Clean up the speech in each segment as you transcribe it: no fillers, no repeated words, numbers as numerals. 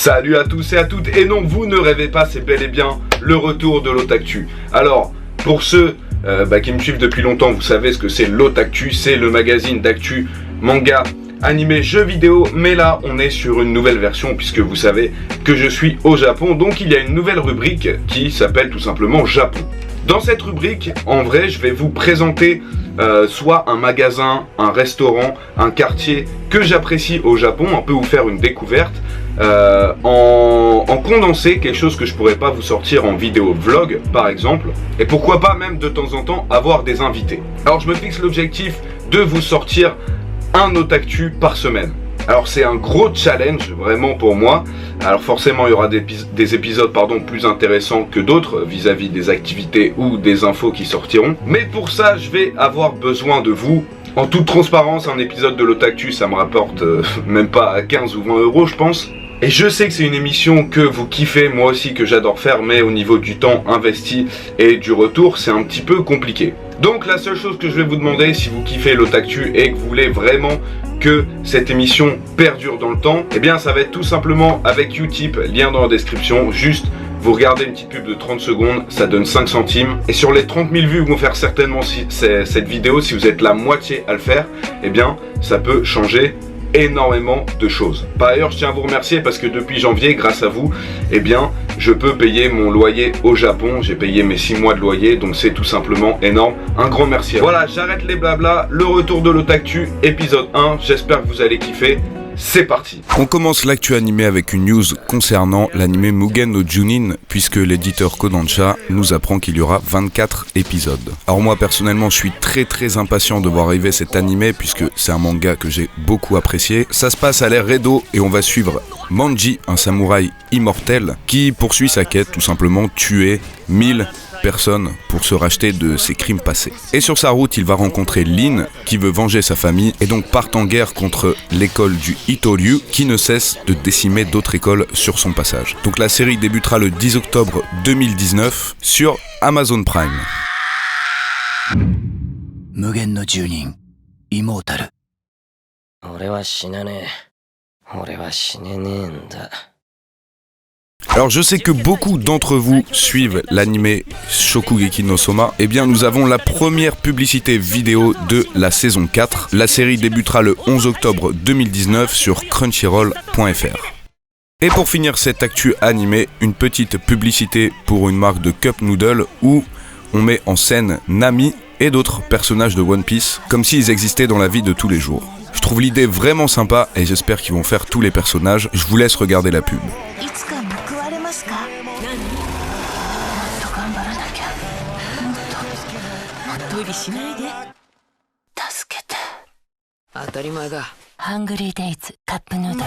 Salut à tous et à toutes, et non, vous ne rêvez pas, c'est bel et bien le retour de l'Otaktu. Alors, pour ceux qui me suivent depuis longtemps, vous savez ce que c'est l'Otaktu, c'est le magazine d'actu, manga, animé, jeux vidéo, mais là, on est sur une nouvelle version, puisque vous savez que je suis au Japon, donc il y a une nouvelle rubrique qui s'appelle tout simplement Japon. Dans cette rubrique, en vrai, je vais vous présenter soit un magasin, un restaurant, un quartier que j'apprécie au Japon, un peu vous faire une découverte, en condensé, quelque chose que je pourrais pas vous sortir en vidéo vlog par exemple, et pourquoi pas même de temps en temps avoir des invités. Alors je me fixe l'objectif de vous sortir un Otaktu par semaine. Alors c'est un gros challenge vraiment pour moi. Alors forcément il y aura des épisodes plus intéressants que d'autres vis-à-vis des activités ou des infos qui sortiront. Mais pour ça je vais avoir besoin de vous. En toute transparence, un épisode de l'Otaktu ça me rapporte même pas 15 ou 20 euros je pense. Et je sais que c'est une émission que vous kiffez, moi aussi que j'adore faire, mais au niveau du temps investi et du retour, c'est un petit peu compliqué. Donc la seule chose que je vais vous demander, si vous kiffez l'Otaktu et que vous voulez vraiment que cette émission perdure dans le temps, eh bien ça va être tout simplement avec Utip, lien dans la description, juste vous regardez une petite pub de 30 secondes, ça donne 5 centimes. Et sur les 30 000 vues que vont faire certainement cette vidéo, si vous êtes la moitié à le faire, eh bien ça peut changer énormément de choses. Par ailleurs, je tiens à vous remercier parce que depuis janvier, grâce à vous, eh bien, je peux payer mon loyer au Japon. J'ai payé mes 6 mois de loyer, donc c'est tout simplement énorme. Un grand merci. Voilà, j'arrête les blabla. Le retour de l'Otaktu, épisode 1. J'espère que vous allez kiffer. C'est parti. On commence l'actu animé avec une news concernant l'anime Mugen no Junin, puisque l'éditeur Kodansha nous apprend qu'il y aura 24 épisodes. Alors moi personnellement je suis très impatient de voir arriver cet animé, puisque c'est un manga que j'ai beaucoup apprécié. Ça se passe à l'ère Edo et on va suivre Manji, un samouraï immortel qui poursuit sa quête, tout simplement tuer 1000 personnes pour se racheter de ses crimes passés. Et sur sa route, il va rencontrer Lin, qui veut venger sa famille, et donc part en guerre contre l'école du Itoryu, qui ne cesse de décimer d'autres écoles sur son passage. Donc la série débutera le 10 octobre 2019 sur Amazon Prime. Mugen no Junin, Immortal. 俺は死なねえ。俺は死ねねえんだ。 Alors je sais que beaucoup d'entre vous suivent l'anime Shokugeki no Soma. Eh bien nous avons la première publicité vidéo de la saison 4. La série débutera le 11 octobre 2019 sur crunchyroll.fr. Et pour finir cette actu animée, une petite publicité pour une marque de cup noodle où on met en scène Nami et d'autres personnages de One Piece comme s'ils existaient dans la vie de tous les jours. Je trouve l'idée vraiment sympa et j'espère qu'ils vont faire tous les personnages. Je vous laisse regarder la pub. Hungry Days Cup Noodle.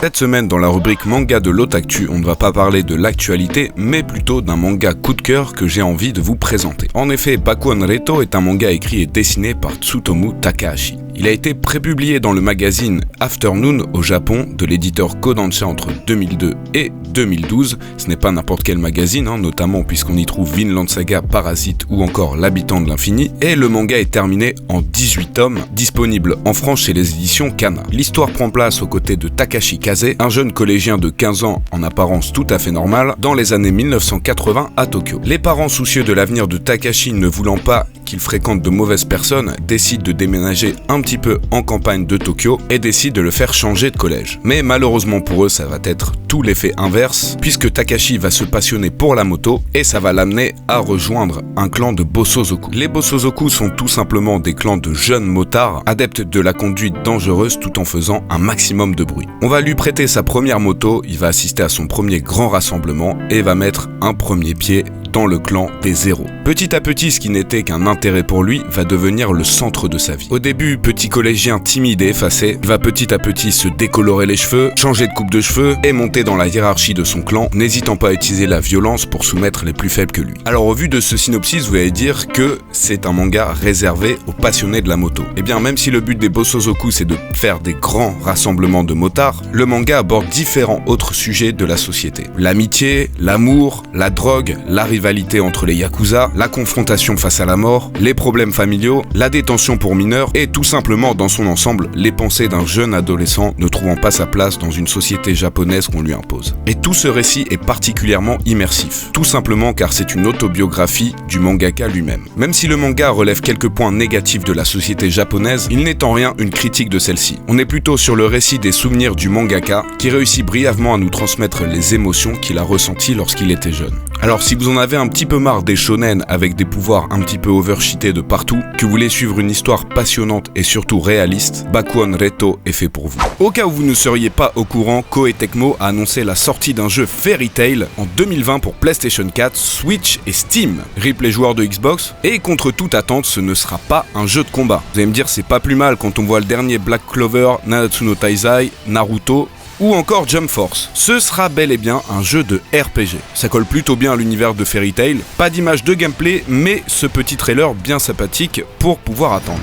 Cette semaine, dans la rubrique manga de l'Otaktu, on ne va pas parler de l'actualité, mais plutôt d'un manga coup de cœur que j'ai envie de vous présenter. En effet, Bakuan Reto est un manga écrit et dessiné par Tsutomu Takahashi. Il a été prépublié dans le magazine Afternoon au Japon de l'éditeur Kodansha entre 2002 et 2012. Ce n'est pas n'importe quel magazine, notamment puisqu'on y trouve Vinland Saga, Parasite ou encore L'Habitant de l'Infini. Et le manga est terminé en 18 tomes, disponible en France chez les éditions Kana. L'histoire prend place aux côtés de Takashi Kaze, un jeune collégien de 15 ans en apparence tout à fait normal, dans les années 1980 à Tokyo. Les parents soucieux de l'avenir de Takashi, ne voulant pas qu'il fréquente de mauvaises personnes, décident de déménager un petit peu en campagne de Tokyo et décident de le faire changer de collège. Mais malheureusement pour eux, ça va être tout l'effet inverse, puisque Takashi va se passionner pour la moto et ça va l'amener à rejoindre un clan de Bosozoku. Les Bosozoku sont tout simplement des clans de jeunes motards, adeptes de la conduite dangereuse tout en faisant un maximum de bruit. On va lui prêter sa première moto, il va assister à son premier grand rassemblement et va mettre un premier pied dans le clan des zéros. Petit à petit, ce qui n'était qu'un intérêt pour lui va devenir le centre de sa vie. Au début, petit collégien timide et effacé, il va petit à petit se décolorer les cheveux, changer de coupe de cheveux et monter dans la hiérarchie de son clan, n'hésitant pas à utiliser la violence pour soumettre les plus faibles que lui. Alors au vu de ce synopsis, vous allez dire que c'est un manga réservé aux passionnés de la moto. Eh bien, même si le but des Bosozoku c'est de faire des grands rassemblements de motards, le manga aborde différents autres sujets de la société. L'amitié, l'amour, la drogue, la rivalité rivalité entre les Yakuza, la confrontation face à la mort, les problèmes familiaux, la détention pour mineurs et tout simplement dans son ensemble, les pensées d'un jeune adolescent ne trouvant pas sa place dans une société japonaise qu'on lui impose. Et tout ce récit est particulièrement immersif, tout simplement car c'est une autobiographie du mangaka lui-même. Même si le manga relève quelques points négatifs de la société japonaise, il n'est en rien une critique de celle-ci. On est plutôt sur le récit des souvenirs du mangaka qui réussit brièvement à nous transmettre les émotions qu'il a ressenties lorsqu'il était jeune. Alors si vous en avez un petit peu marre des shonen avec des pouvoirs un petit peu overcheatés de partout, que vous voulez suivre une histoire passionnante et surtout réaliste, Bakuon Reto est fait pour vous. Au cas où vous ne seriez pas au courant, Koei Tecmo a annoncé la sortie d'un jeu Fairy Tail en 2020 pour PlayStation 4, Switch et Steam. Rip les joueurs de Xbox, et contre toute attente, ce ne sera pas un jeu de combat. Vous allez me dire, c'est pas plus mal quand on voit le dernier Black Clover, Nanatsu no Taizai, Naruto ou encore Jump Force. Ce sera bel et bien un jeu de RPG. Ça colle plutôt bien à l'univers de Fairy Tail, pas d'image de gameplay, mais ce petit trailer bien sympathique pour pouvoir attendre.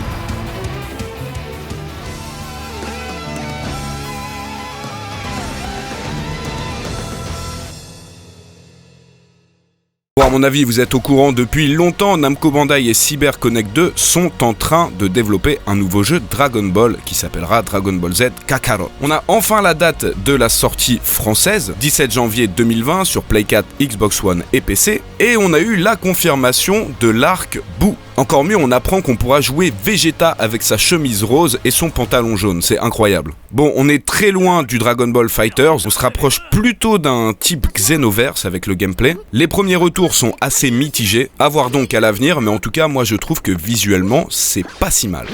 Bon, à mon avis, vous êtes au courant depuis longtemps, Namco Bandai et CyberConnect 2 sont en train de développer un nouveau jeu Dragon Ball qui s'appellera Dragon Ball Z Kakarot. On a enfin la date de la sortie française, 17 janvier 2020 sur Play 4, Xbox One et PC, et on a eu la confirmation de l'arc Boo. Encore mieux, on apprend qu'on pourra jouer Vegeta avec sa chemise rose et son pantalon jaune, c'est incroyable. Bon, on est très loin du Dragon Ball FighterZ, on se rapproche plutôt d'un type Xenoverse avec le gameplay. Les premiers retours sont assez mitigés, à voir donc à l'avenir, mais en tout cas, moi je trouve que visuellement, c'est pas si mal.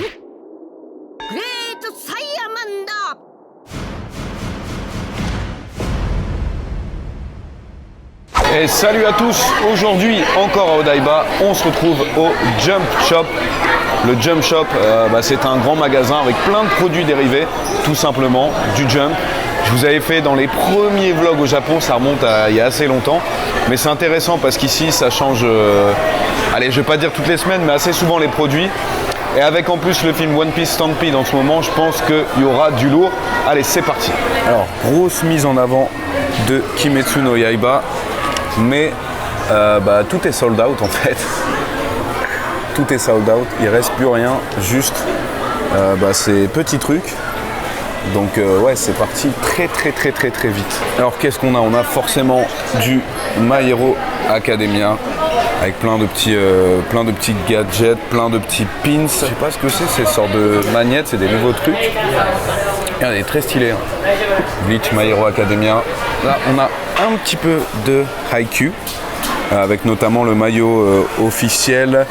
Et salut à tous, aujourd'hui encore à Odaiba, on se retrouve au Jump Shop. Le Jump Shop, c'est un grand magasin avec plein de produits dérivés, tout simplement, du Jump. Je vous avais fait dans les premiers vlogs au Japon, ça remonte à il y a assez longtemps. Mais c'est intéressant parce qu'ici ça change, allez je vais pas dire toutes les semaines, mais assez souvent les produits. Et avec en plus le film One Piece Stampede en ce moment, je pense qu'il y aura du lourd. Allez, c'est parti. Alors, grosse mise en avant de Kimetsu no Yaiba. Mais tout est sold out en fait. Tout est sold out, il reste plus rien, juste ces petits trucs. Donc ouais, c'est parti très vite. Alors qu'est-ce qu'on a ? On a forcément du My Hero Academia avec plein de petits gadgets, plein de petits pins. Je sais pas ce que c'est, ces sortes de magnettes, c'est des nouveaux trucs. Et elle est très stylée. Hein. Bleach, My Hero Academia. Là, on a un petit peu de Haikyuu, avec notamment le maillot officiel,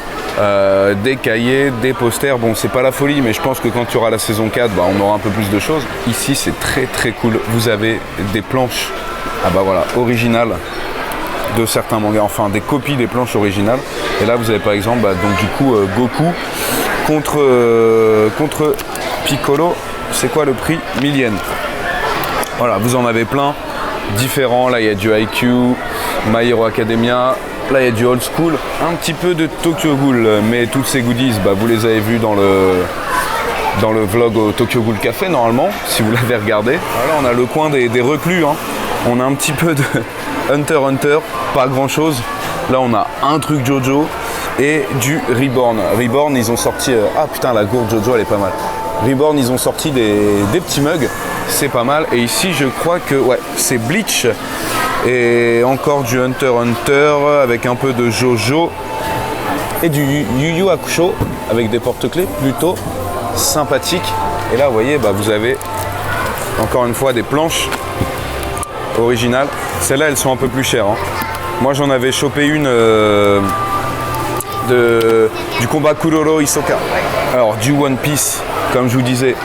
des cahiers, des posters. Bon, c'est pas la folie, mais je pense que quand il y aura la saison 4, on aura un peu plus de choses. Ici, c'est très cool. Vous avez des planches, originales de certains mangas, enfin des copies des planches originales. Et là, vous avez par exemple, Goku contre Piccolo. C'est quoi le prix ? 1000 yens. Voilà, vous en avez plein, différents. Là, il y a du Haikyuu, My Hero Academia. Là, il y a du old school, un petit peu de Tokyo Ghoul. Mais toutes ces goodies, vous les avez vus dans le vlog au Tokyo Ghoul Café, normalement, si vous l'avez regardé. Là, on a le coin des reclus. Hein. On a un petit peu de Hunter x Hunter, pas grand-chose. Là, on a un truc JoJo et du Reborn. Reborn, ils ont sorti... la gourde JoJo, elle est pas mal. Reborn, ils ont sorti des petits mugs, c'est pas mal. Et ici, je crois que c'est Bleach et encore du Hunter x Hunter avec un peu de JoJo et du Yu Yu Hakusho avec des porte-clés plutôt sympathiques. Et là, vous voyez, vous avez encore une fois des planches originales. Celles-là, elles sont un peu plus chères. Hein. Moi, j'en avais chopé une du combat Kuroro Hisoka. Alors, du One Piece. Comme je vous disais,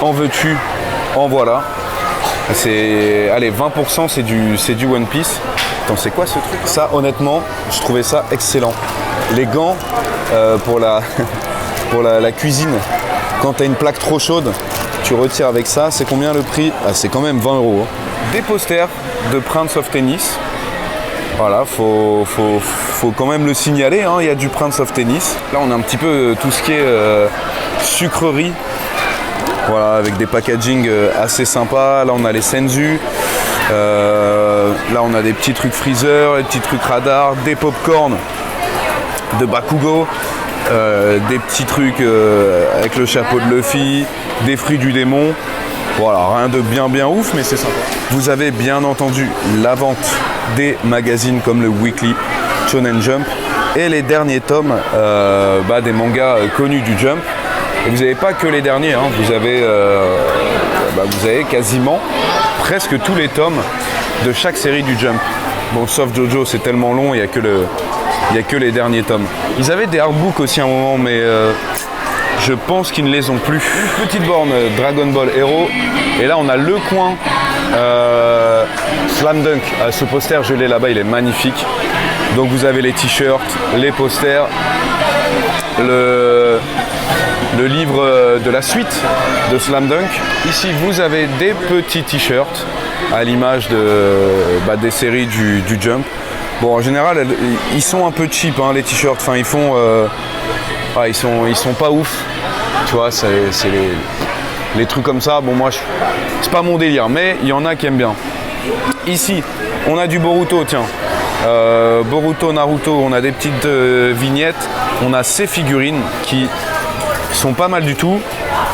en veux-tu, en voilà. C'est, 20% c'est du One Piece. Attends, c'est quoi ce truc ? Ça, honnêtement, je trouvais ça excellent. Les gants pour la cuisine, quand tu as une plaque trop chaude, tu retires avec ça. C'est combien le prix ? C'est quand même 20 €. Hein. Des posters de Prince of Tennis. Voilà, faut quand même le signaler, hein, il y a du Prince of Tennis. Là, on a un petit peu tout ce qui est sucrerie. Voilà, avec des packaging assez sympas. Là, on a les Senzu. Là on a des petits trucs Freezer, des petits trucs radar, des popcorn de Bakugo, des petits trucs avec le chapeau de Luffy, des fruits du démon. Voilà, rien de bien ouf, mais c'est sympa. Vous avez bien entendu la vente des magazines comme le Weekly, Shonen Jump et les derniers tomes des mangas connus du Jump. Et vous n'avez pas que les derniers, hein. Vous avez quasiment presque tous les tomes de chaque série du Jump. Bon, sauf Jojo, c'est tellement long, il n'y a que les derniers tomes. Ils avaient des artbooks aussi à un moment, mais je pense qu'ils ne les ont plus. Une petite borne Dragon Ball Hero. Et là, on a le coin Slam Dunk. Ce poster, je l'ai là-bas, il est magnifique. Donc vous avez les t-shirts, les posters, le livre de la suite de Slam Dunk. Ici, vous avez des petits t-shirts à l'image des séries du Jump. Bon, en général, ils sont un peu cheap, hein, les t-shirts. Enfin, ils font... ils sont pas ouf. Tu vois, c'est les trucs comme ça. Bon, moi, c'est pas mon délire, mais il y en a qui aiment bien. Ici, on a du Boruto, tiens. Boruto, Naruto, on a des petites vignettes. On a ces figurines qui sont pas mal du tout,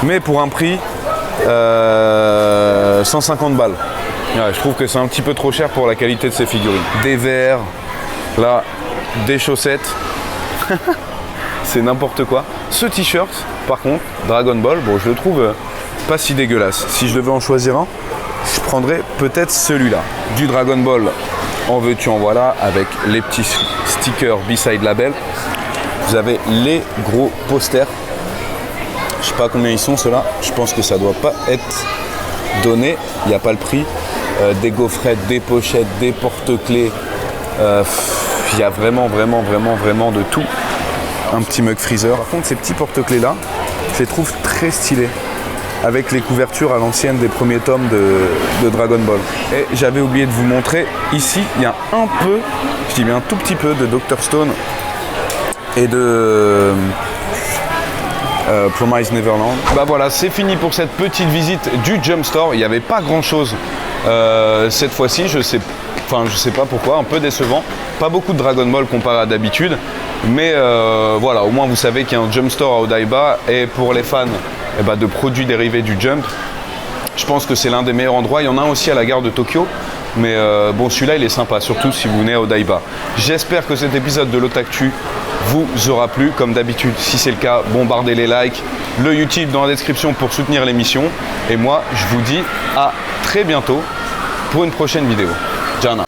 mais pour un prix 150 balles. Ouais, je trouve que c'est un petit peu trop cher pour la qualité de ces figurines. Des verres, là, des chaussettes. C'est n'importe quoi. Ce t-shirt, par contre, Dragon Ball, bon, je le trouve pas si dégueulasse. Si je devais en choisir un, je prendrais peut-être celui-là. Du Dragon Ball, en veux-tu, en voilà, avec les petits stickers B-Side Label. Vous avez les gros posters. Je sais pas combien ils sont ceux-là. Je pense que ça doit pas être donné. Il n'y a pas le prix. Des gaufrettes, des pochettes, des porte-clés. Il y a vraiment de tout. Un petit mug Freezer. Par contre, ces petits porte-clés là, je les trouve très stylés. Avec les couvertures à l'ancienne des premiers tomes de Dragon Ball. Et j'avais oublié de vous montrer, ici, il y a un peu, je dis bien un tout petit peu de Dr Stone et de Promise Neverland. Bah voilà, c'est fini pour cette petite visite du Jump Store. Il n'y avait pas grand chose cette fois-ci, je sais pas pourquoi, un peu décevant. Pas beaucoup de Dragon Ball comparé à d'habitude, mais voilà, au moins vous savez qu'il y a un Jump Store à Odaiba, et pour les fans de produits dérivés du Jump, je pense que c'est l'un des meilleurs endroits. Il y en a un aussi à la gare de Tokyo, mais bon, celui-là il est sympa, surtout si vous venez à Odaiba. J'espère que cet épisode de l'Otaktu vous aura plu. Comme d'habitude, si c'est le cas, bombardez les likes, le YouTube dans la description pour soutenir l'émission, et moi je vous dis à très bientôt pour une prochaine vidéo. Jana.